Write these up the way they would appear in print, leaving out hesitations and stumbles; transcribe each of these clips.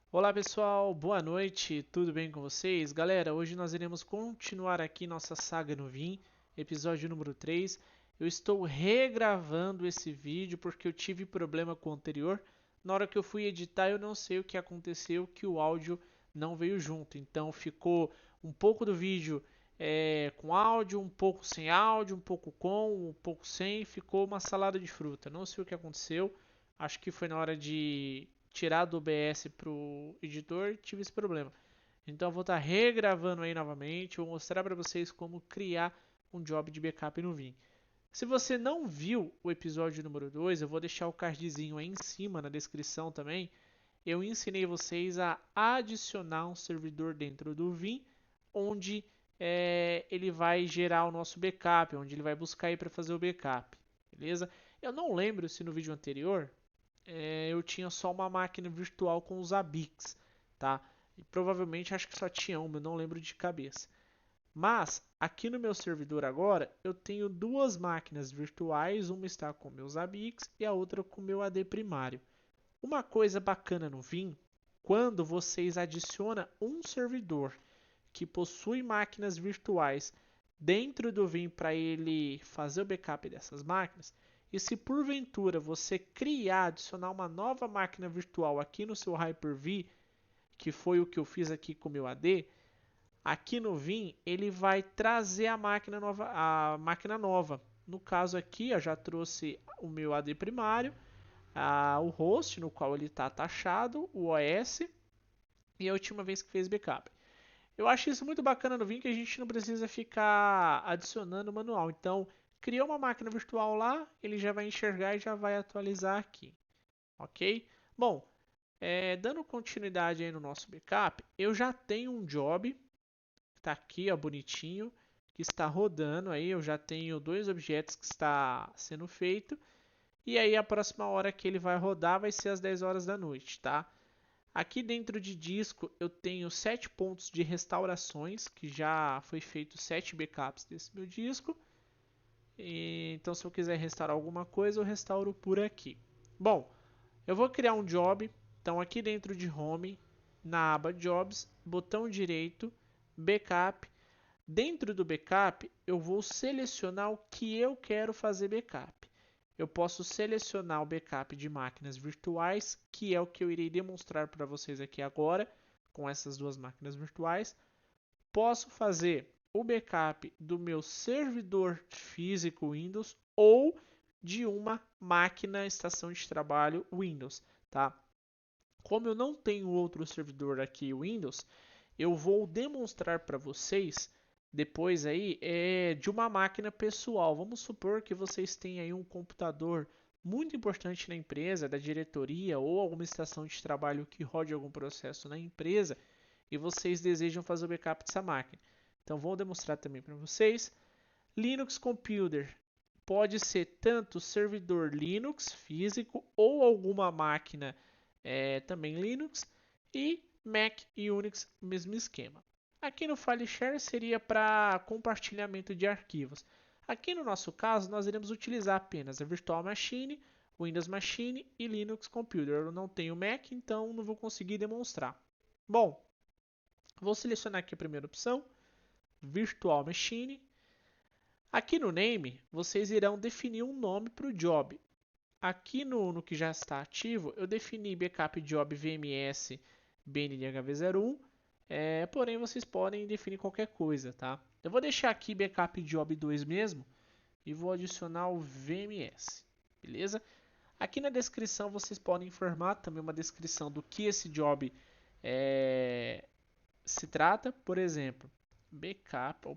Olá pessoal, boa noite, tudo bem com vocês? Galera, hoje nós iremos continuar aqui nossa saga no Vim, episódio número 3. Eu estou regravando esse vídeo porque eu tive problema com o anterior. Na hora que eu fui editar, eu não sei o que aconteceu, que o áudio não veio junto. Então ficou um pouco do vídeo com áudio, um pouco sem áudio, um pouco com, um pouco sem. Ficou uma salada de fruta. Não sei o que aconteceu. Acho que foi na hora de tirar do OBS para o editor, tive esse problema. Então eu vou estar regravando aí novamente, vou mostrar para vocês como criar um job de backup no Vim. Se você não viu o episódio número 2, eu vou deixar o cardzinho aí em cima na descrição também. Eu ensinei vocês a adicionar um servidor dentro do Vim, onde ele vai gerar o nosso backup, onde ele vai buscar aí para fazer o backup, beleza? Eu não lembro se no vídeo anterior eu tinha só uma máquina virtual com os ABICs, tá? E provavelmente acho que só tinha uma, eu não lembro de cabeça. Mas aqui no meu servidor agora eu tenho duas máquinas virtuais, uma está com meus ABICs e a outra com meu AD primário. Uma coisa bacana no Vim, quando vocês adicionam um servidor que possui máquinas virtuais dentro do Vim para ele fazer o backup dessas máquinas, e se porventura você criar, adicionar uma nova máquina virtual aqui no seu Hyper-V, que foi o que eu fiz aqui com o meu AD, aqui no Vim ele vai trazer a máquina nova. No caso aqui, eu já trouxe o meu AD primário, o host no qual ele está taxado, o OS e a última vez que fez backup. Eu acho isso muito bacana no Vim que a gente não precisa ficar adicionando manual. Então, criou uma máquina virtual lá, ele já vai enxergar e já vai atualizar aqui, ok? Bom, dando continuidade aí no nosso backup, eu já tenho um job, está aqui, ó, bonitinho, que está rodando aí. Eu já tenho dois objetos que está sendo feito. E aí a próxima hora que ele vai rodar vai ser às 10 horas da noite, tá? Aqui dentro de disco eu tenho 7 pontos de restaurações, que já foi feito 7 backups desse meu disco. Então se eu quiser restaurar alguma coisa, eu restauro por aqui. Bom, eu vou criar um job. Então aqui dentro de Home, na aba Jobs, botão direito, Backup. Dentro do backup, eu vou selecionar o que eu quero fazer backup. Eu posso selecionar o backup de máquinas virtuais, que é o que eu irei demonstrar para vocês aqui agora, com essas duas máquinas virtuais. Posso fazer o backup do meu servidor físico Windows ou de uma máquina estação de trabalho Windows, tá? Como eu não tenho outro servidor aqui Windows, eu vou demonstrar para vocês depois aí de uma máquina pessoal. Vamos supor que vocês têm aí um computador muito importante na empresa, da diretoria ou alguma estação de trabalho que rode algum processo na empresa e vocês desejam fazer o backup dessa máquina. Então vou demonstrar também para vocês. Linux Computer pode ser tanto servidor Linux físico ou alguma máquina também Linux, e Mac e Unix, mesmo esquema. Aqui no FileShare seria para compartilhamento de arquivos. Aqui no nosso caso, nós iremos utilizar apenas a Virtual Machine, Windows Machine e Linux Computer. Eu não tenho Mac, então não vou conseguir demonstrar. Bom, vou selecionar aqui a primeira opção, Virtual Machine. Aqui no Name, vocês irão definir um nome para o job. Aqui no que já está ativo, eu defini backup job VMS BNDHV01, porém vocês podem definir qualquer coisa, tá? Eu vou deixar aqui backup job 2 mesmo e vou adicionar o VMS, beleza? Aqui na descrição vocês podem informar também uma descrição do que esse job se trata, por exemplo, backup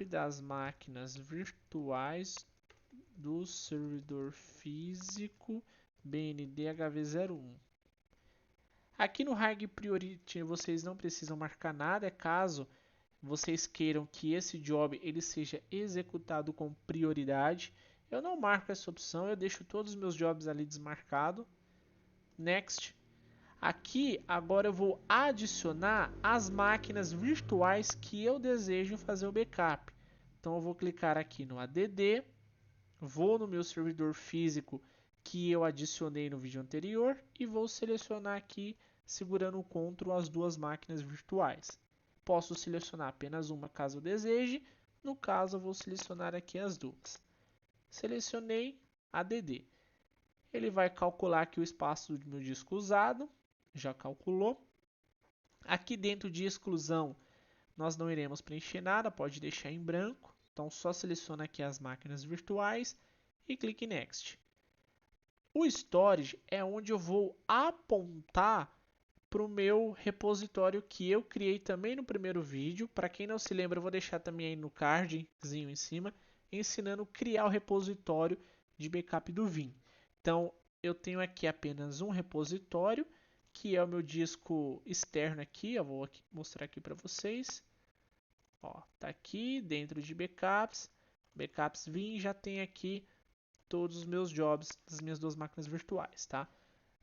das máquinas virtuais do servidor físico BNDHV01. Aqui no High Priority vocês não precisam marcar nada, caso vocês queiram que esse job ele seja executado com prioridade. Eu não marco essa opção, eu deixo todos os meus jobs ali desmarcado. Next. Aqui agora eu vou adicionar as máquinas virtuais que eu desejo fazer o backup. Então eu vou clicar aqui no ADD, vou no meu servidor físico que eu adicionei no vídeo anterior e vou selecionar aqui segurando o Ctrl as duas máquinas virtuais. Posso selecionar apenas uma caso eu deseje, no caso eu vou selecionar aqui as duas. Selecionei ADD. Ele vai calcular aqui o espaço do meu disco usado, já calculou. Aqui dentro de exclusão nós não iremos preencher nada, pode deixar em branco. Então só seleciona aqui as máquinas virtuais e clique Next. O Storage é onde eu vou apontar para o meu repositório que eu criei também no primeiro vídeo. Para quem não se lembra, eu vou deixar também aí no cardzinho em cima, ensinando a criar o repositório de backup do Vim. Então, eu tenho aqui apenas um repositório, que é o meu disco externo aqui. Eu vou mostrar aqui para vocês. Ó, tá aqui dentro de backups, backups Vim, já tem aqui todos os meus jobs das minhas duas máquinas virtuais, tá?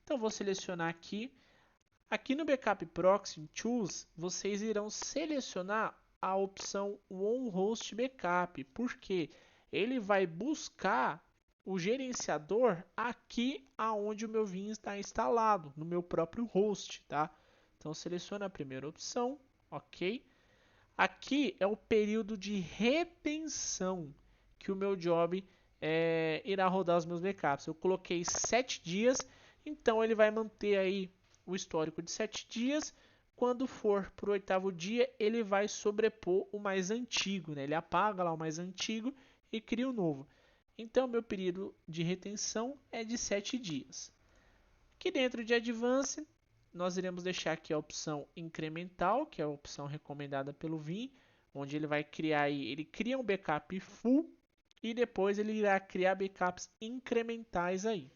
Então, vou selecionar aqui. Aqui no Backup Proxy Tools, vocês irão selecionar a opção On Host Backup, porque ele vai buscar o gerenciador aqui aonde o meu Vim está instalado, no meu próprio host, tá? Então seleciona a primeira opção, ok? Aqui é o período de retenção que o meu job irá rodar os meus backups. Eu coloquei 7 dias, então ele vai manter aí o histórico de 7 dias. Quando for para o 8º dia, ele vai sobrepor o mais antigo, né? Ele apaga lá o mais antigo e cria o novo. Então, meu período de retenção é de 7 dias. Aqui dentro de Advanced, nós iremos deixar aqui a opção incremental, que é a opção recomendada pelo Vim, onde ele vai criar aí, ele cria um backup full e depois ele irá criar backups incrementais aí.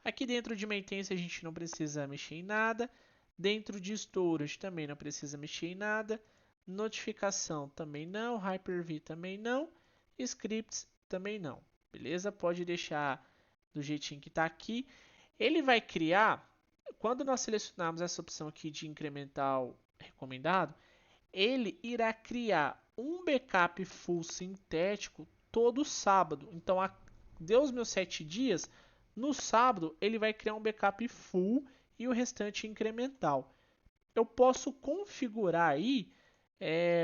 Aqui dentro de maintenance a gente não precisa mexer em nada. Dentro de storage também não precisa mexer em nada. Notificação também não. Hyper-V também não. Scripts também não. Beleza? Pode deixar do jeitinho que está aqui. Ele vai criar, quando nós selecionarmos essa opção aqui de incremental recomendado, ele irá criar um backup full sintético todo sábado. Então, deu os meus 7 dias, no sábado ele vai criar um backup full e o restante incremental. Eu posso configurar aí,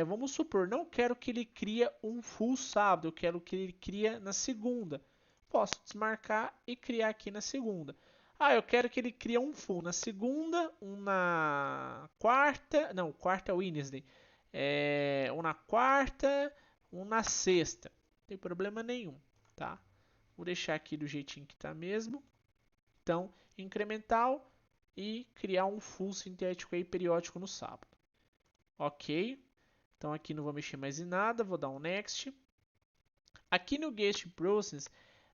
vamos supor, não quero que ele crie um full sábado, eu quero que ele crie na segunda. Posso desmarcar e criar aqui na segunda. Ah, eu quero que ele crie um full na segunda, um na quarta, não, quarta é Wednesday, um na quarta, um na sexta. Não tem problema nenhum, tá? Vou deixar aqui do jeitinho que está mesmo. Então, incremental e criar um full sintético aí periódico no sábado. Ok. Então aqui não vou mexer mais em nada, vou dar um next. Aqui no Guest Process,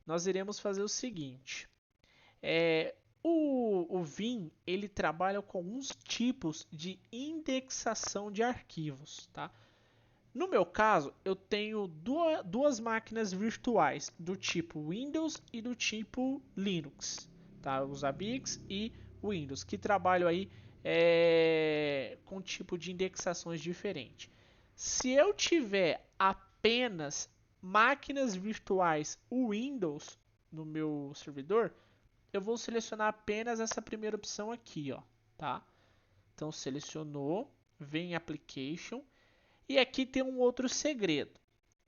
nós iremos fazer o seguinte. O Vim ele trabalha com alguns tipos de indexação de arquivos, tá? No meu caso, eu tenho duas máquinas virtuais do tipo Windows e do tipo Linux, tá? Os Abix e Windows, que trabalham aí com tipo de indexações diferentes. Se eu tiver apenas máquinas virtuais Windows no meu servidor, eu vou selecionar apenas essa primeira opção aqui, ó, tá? Então selecionou, vem em Application e aqui tem um outro segredo.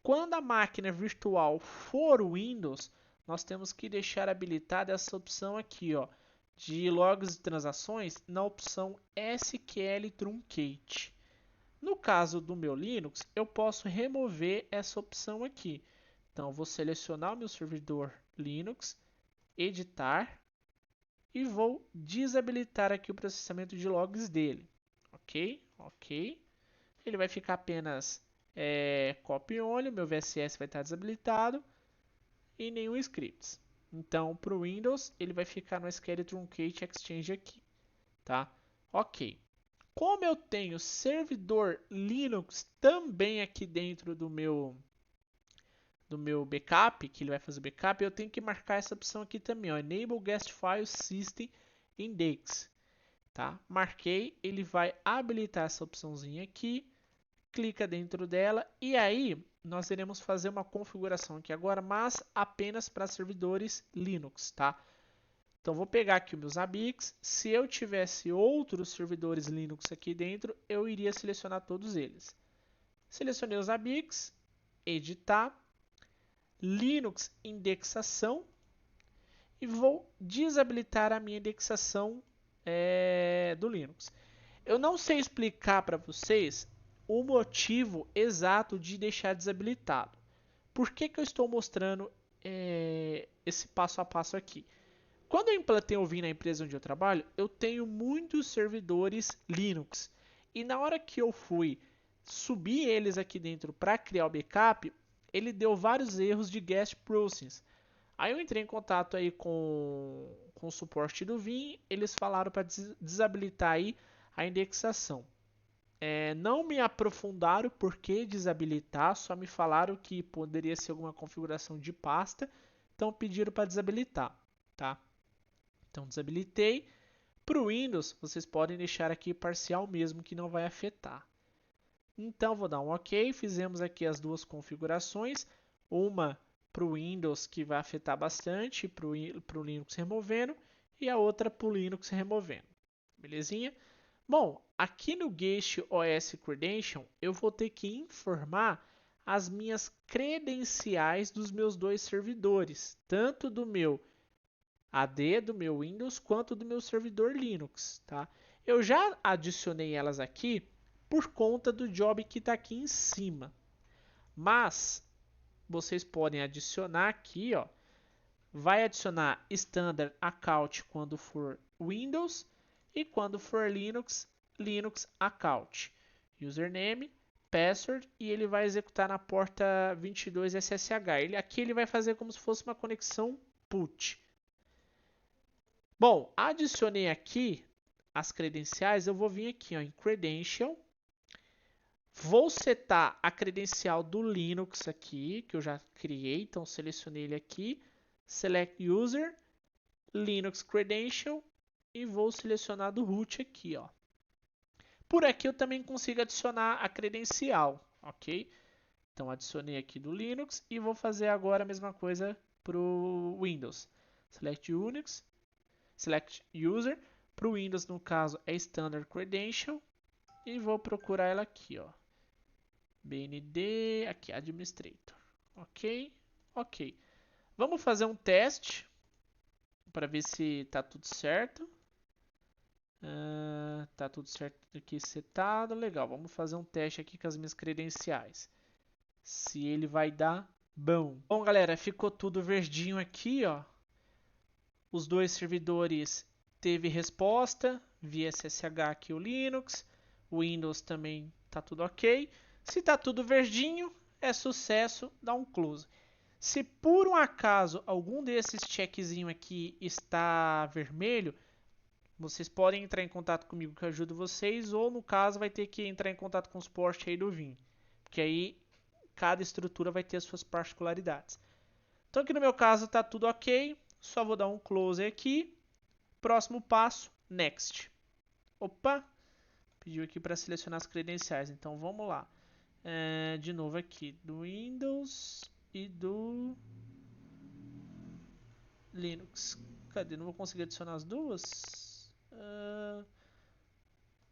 Quando a máquina virtual for Windows, nós temos que deixar habilitada essa opção aqui, ó, de logs e transações na opção SQL Truncate. No caso do meu Linux, eu posso remover essa opção aqui. Então, eu vou selecionar o meu servidor Linux, editar e vou desabilitar aqui o processamento de logs dele. Ok? Ok. Ele vai ficar apenas copy only, meu VSS vai estar desabilitado e nenhum scripts. Então, para o Windows, ele vai ficar no SQL Truncate Exchange aqui, tá? Ok. Como eu tenho servidor Linux também aqui dentro do meu backup, que ele vai fazer backup, eu tenho que marcar essa opção aqui também, ó, Enable Guest File System Index, tá? Marquei, ele vai habilitar essa opçãozinha aqui, clica dentro dela e aí nós iremos fazer uma configuração aqui agora, mas apenas para servidores Linux, tá? Então vou pegar aqui os meus ABICs. Se eu tivesse outros servidores Linux aqui dentro, eu iria selecionar todos eles. Selecionei os ABICs, editar, Linux indexação e vou desabilitar a minha indexação do Linux. Eu não sei explicar para vocês o motivo exato de deixar desabilitado. Por que eu estou mostrando esse passo a passo aqui? Quando eu implantei o Vim na empresa onde eu trabalho, eu tenho muitos servidores Linux. E na hora que eu fui subir eles aqui dentro para criar o backup, ele deu vários erros de guest processing. Aí eu entrei em contato aí com o suporte do Vim, eles falaram para desabilitar aí a indexação. Não me aprofundaram por que desabilitar, só me falaram que poderia ser alguma configuração de pasta, então pediram para desabilitar, tá? Então desabilitei. Para o Windows, vocês podem deixar aqui parcial mesmo, que não vai afetar. Então vou dar um OK, fizemos aqui as duas configurações, uma para o Windows que vai afetar bastante, para o Linux removendo, e a outra para o Linux removendo. Belezinha? Bom, aqui no Guest OS Credential, eu vou ter que informar as minhas credenciais dos meus dois servidores, tanto do meu AD, do meu Windows, quanto do meu servidor Linux, tá? Eu já adicionei elas aqui por conta do job que está aqui em cima, mas vocês podem adicionar aqui, ó, vai adicionar Standard Account quando for Windows e quando for Linux, Linux Account. Username, password e ele vai executar na porta 22 SSH. Aqui ele vai fazer como se fosse uma conexão PUT. Bom, adicionei aqui as credenciais, eu vou vir aqui ó, em Credential. Vou setar a credencial do Linux aqui, que eu já criei, então selecionei ele aqui. Select User, Linux Credential e vou selecionar do root aqui, ó. Por aqui eu também consigo adicionar a credencial, ok? Então adicionei aqui do Linux e vou fazer agora a mesma coisa para o Windows. Select Unix, Select User, para o Windows no caso é Standard Credential e vou procurar ela aqui, ó. BND, aqui Administrator, ok? Ok. Vamos fazer um teste para ver se está tudo certo. Tá tudo certo aqui setado, legal. Vamos fazer um teste aqui com as minhas credenciais. Se ele vai dar bom. Bom, galera, ficou tudo verdinho aqui, ó. Os dois servidores teve resposta via SSH aqui o Linux. O Windows também tá tudo ok. Se tá tudo verdinho, é sucesso, dá um close. Se por um acaso algum desses checkzinho aqui está vermelho, vocês podem entrar em contato comigo que eu ajudo vocês, ou no caso vai ter que entrar em contato com o suporte aí do Vim, porque aí cada estrutura vai ter as suas particularidades. Então aqui no meu caso está tudo ok, só vou dar um close aqui. Próximo passo, next. Opa, pediu aqui para selecionar as credenciais, então vamos lá. De novo aqui, do Windows e do Linux. Cadê? Não vou conseguir adicionar as duas?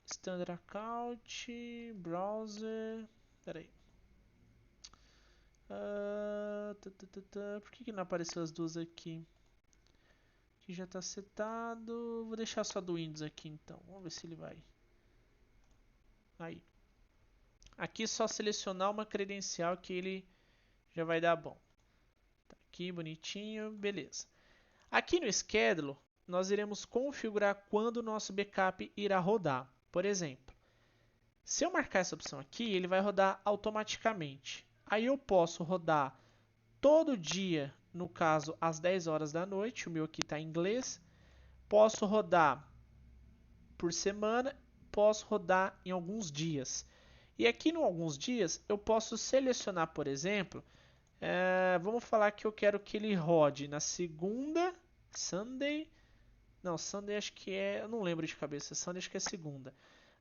Standard Account, Browser. Pera aí. Por que não apareceu as duas aqui? Aqui já está setado. Vou deixar só do Windows aqui então. Vamos ver se ele vai. Aí. Aqui é só selecionar uma credencial que ele já vai dar bom. Tá aqui bonitinho, beleza. Aqui no Schedule, nós iremos configurar quando o nosso backup irá rodar. Por exemplo, se eu marcar essa opção aqui, ele vai rodar automaticamente. Aí eu posso rodar todo dia, no caso às 10 horas da noite, o meu aqui está em inglês. Posso rodar por semana, posso rodar em alguns dias. E aqui em alguns dias eu posso selecionar, por exemplo, vamos falar que eu quero que ele rode na segunda, Sunday. Não, Sunday acho que é, eu não lembro de cabeça, Sunday acho que é segunda.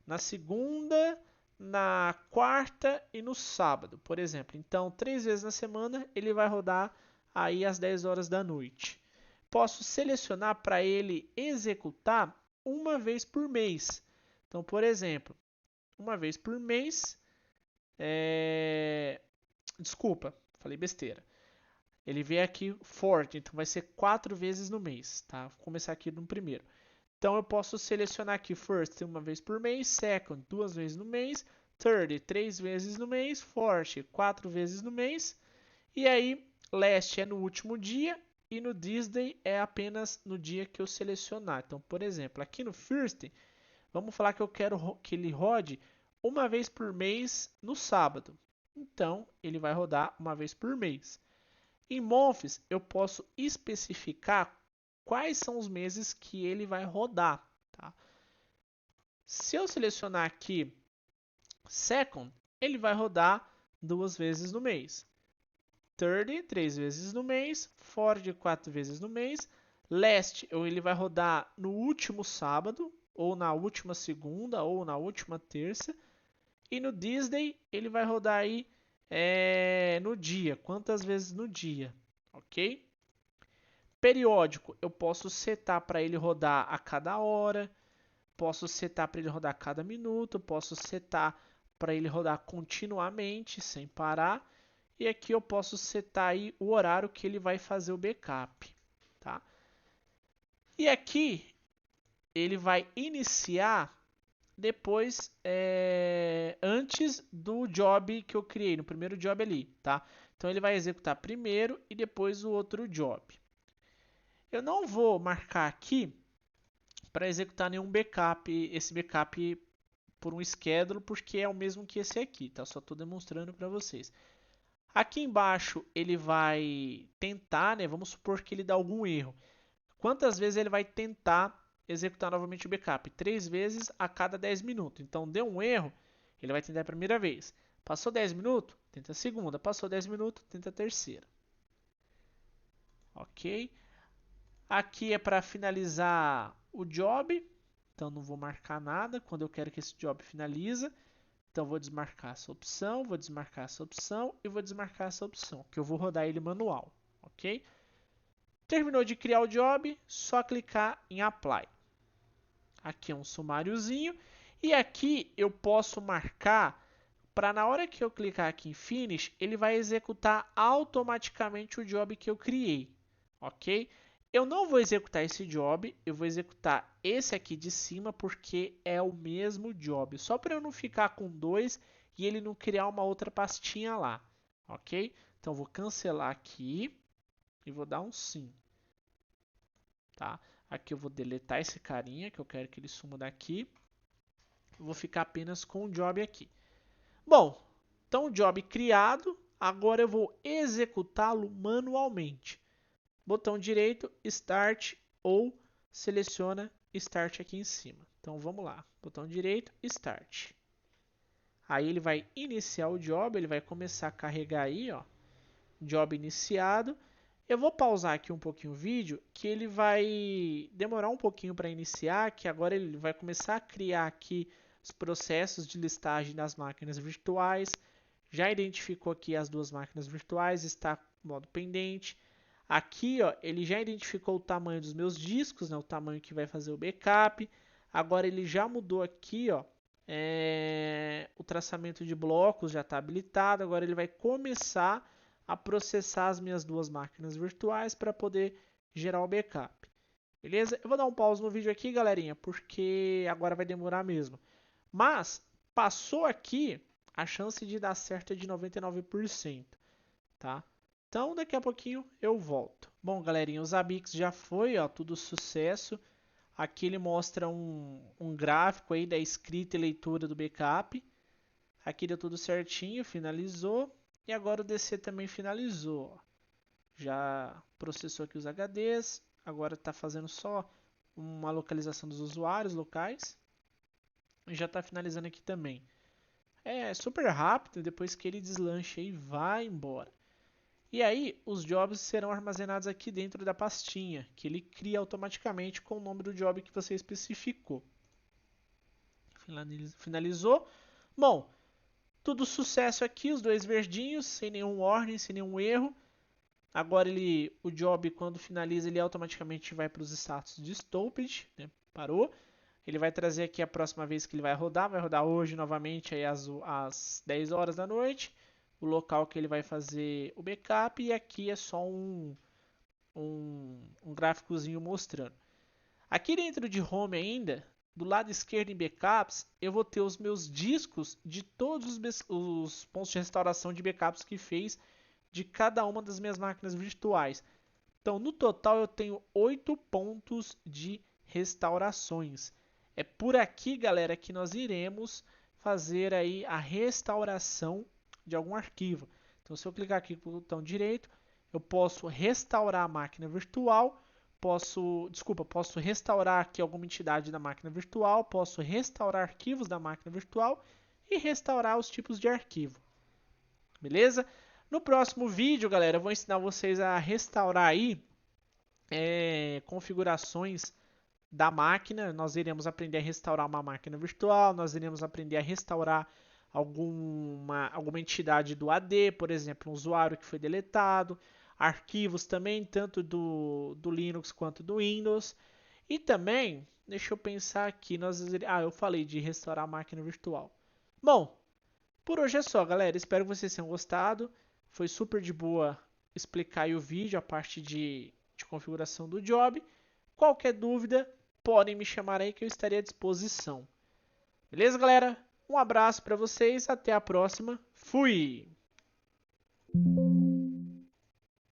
Na segunda, na quarta e no sábado, por exemplo. Então, 3 vezes na semana ele vai rodar aí às 10 horas da noite. Posso selecionar para ele executar uma vez por mês. Então, por exemplo, uma vez por mês, desculpa, falei besteira. Ele vem aqui forte, então vai ser 4 vezes no mês, tá? Vou começar aqui no primeiro. Então eu posso selecionar aqui first uma vez por mês, second 2 vezes no mês, third 3 vezes no mês, fourth 4 vezes no mês, e aí last é no último dia e no this day é apenas no dia que eu selecionar. Então, por exemplo, aqui no first, vamos falar que eu quero que ele rode uma vez por mês no sábado. Então, ele vai rodar uma vez por mês. Em months, eu posso especificar quais são os meses que ele vai rodar. Tá? Se eu selecionar aqui second, ele vai rodar 2 vezes no mês. Third, 3 vezes no mês. Fourth, 4 vezes no mês. Last, ele vai rodar no último sábado, ou na última segunda, ou na última terça. E no this day, ele vai rodar aí no dia. Quantas vezes no dia? Ok? Periódico, eu posso setar para ele rodar a cada hora, posso setar para ele rodar a cada minuto, posso setar para ele rodar continuamente, sem parar. E aqui eu posso setar aí o horário que ele vai fazer o backup. Tá? E aqui ele vai iniciar depois, antes do job que eu criei, no primeiro job ali. Tá? Então ele vai executar primeiro e depois o outro job. Eu não vou marcar aqui para executar nenhum backup, esse backup por um schedule, porque é o mesmo que esse aqui, tá? Só estou demonstrando para vocês. Aqui embaixo ele vai tentar, né? Vamos supor que ele dá algum erro. Quantas vezes ele vai tentar executar novamente o backup? 3 vezes a cada 10 minutos. Então deu um erro, ele vai tentar a primeira vez. Passou 10 minutos, tenta a segunda. Passou 10 minutos, tenta a terceira. Ok? Aqui é para finalizar o job, então não vou marcar nada quando eu quero que esse job finalize. Então vou desmarcar essa opção, vou desmarcar essa opção e vou desmarcar essa opção, que eu vou rodar ele manual, ok? Terminou de criar o job, só clicar em Apply. Aqui é um sumáriozinho e aqui eu posso marcar para na hora que eu clicar aqui em Finish, ele vai executar automaticamente o job que eu criei, ok? Eu não vou executar esse job, eu vou executar esse aqui de cima porque é o mesmo job, só para eu não ficar com dois e ele não criar uma outra pastinha lá, ok? Então vou cancelar aqui e vou dar um sim, tá? Aqui eu vou deletar esse carinha que eu quero que ele suma daqui, vou ficar apenas com o job aqui. Bom, então o job criado, agora eu vou executá-lo manualmente. Botão direito, Start ou seleciona Start aqui em cima. Então vamos lá, botão direito, Start. Aí ele vai iniciar o job, ele vai começar a carregar aí, ó, job iniciado. Eu vou pausar aqui um pouquinho o vídeo, que ele vai demorar um pouquinho para iniciar, que agora ele vai começar a criar aqui os processos de listagem das máquinas virtuais. Já identificou aqui as duas máquinas virtuais, está no modo pendente. Aqui, ó, ele já identificou o tamanho dos meus discos, né, o tamanho que vai fazer o backup. Agora ele já mudou aqui, ó, o traçamento de blocos já está habilitado. Agora ele vai começar a processar as minhas duas máquinas virtuais para poder gerar o backup. Beleza? Eu vou dar um pause no vídeo aqui, galerinha, porque agora vai demorar mesmo. Mas passou aqui, a chance de dar certo é de 99%, tá? Então daqui a pouquinho eu volto. Bom, galerinha, os Zabbix já foi, ó, tudo sucesso. Aqui ele mostra um gráfico aí da escrita e leitura do backup. Aqui deu tudo certinho, finalizou. E agora o DC também finalizou, ó. Já processou aqui os HDs. Agora está fazendo só uma localização dos usuários locais. E já está finalizando aqui também. É super rápido, depois que ele deslancha e vai embora. E aí, os jobs serão armazenados aqui dentro da pastinha, que ele cria automaticamente com o nome do job que você especificou. Finalizou. Bom, tudo sucesso aqui, os dois verdinhos, sem nenhum warning, sem nenhum erro. Agora o job, quando finaliza, ele automaticamente vai para os status de stoppage, né? Parou. Ele vai trazer aqui a próxima vez que ele vai rodar hoje novamente aí às 10 horas da noite. O local que ele vai fazer o backup e aqui é só um gráficozinho mostrando. Aqui dentro de home ainda, do lado esquerdo em backups, eu vou ter os meus discos de todos os pontos de restauração de backups que fez de cada uma das minhas máquinas virtuais. Então, no total, eu tenho 8 pontos de restaurações. É por aqui, galera, que nós iremos fazer aí a restauração de algum arquivo. Então, se eu clicar aqui com o botão direito, eu posso restaurar a máquina virtual, posso restaurar aqui alguma entidade da máquina virtual, posso restaurar arquivos da máquina virtual e restaurar os tipos de arquivo. Beleza? No próximo vídeo, galera, eu vou ensinar vocês a restaurar aí configurações da máquina. Nós iremos aprender a restaurar uma máquina virtual, nós iremos aprender a restaurar alguma entidade do AD, por exemplo, um usuário que foi deletado, arquivos também, tanto do Linux quanto do Windows. E também, deixa eu pensar aqui, eu falei de restaurar a máquina virtual. Bom, por hoje é só, galera. Espero que vocês tenham gostado. Foi super de boa explicar aí o vídeo, a parte de configuração do job. Qualquer dúvida, podem me chamar aí que eu estarei à disposição. Beleza, galera? Um abraço para vocês, até a próxima. Fui!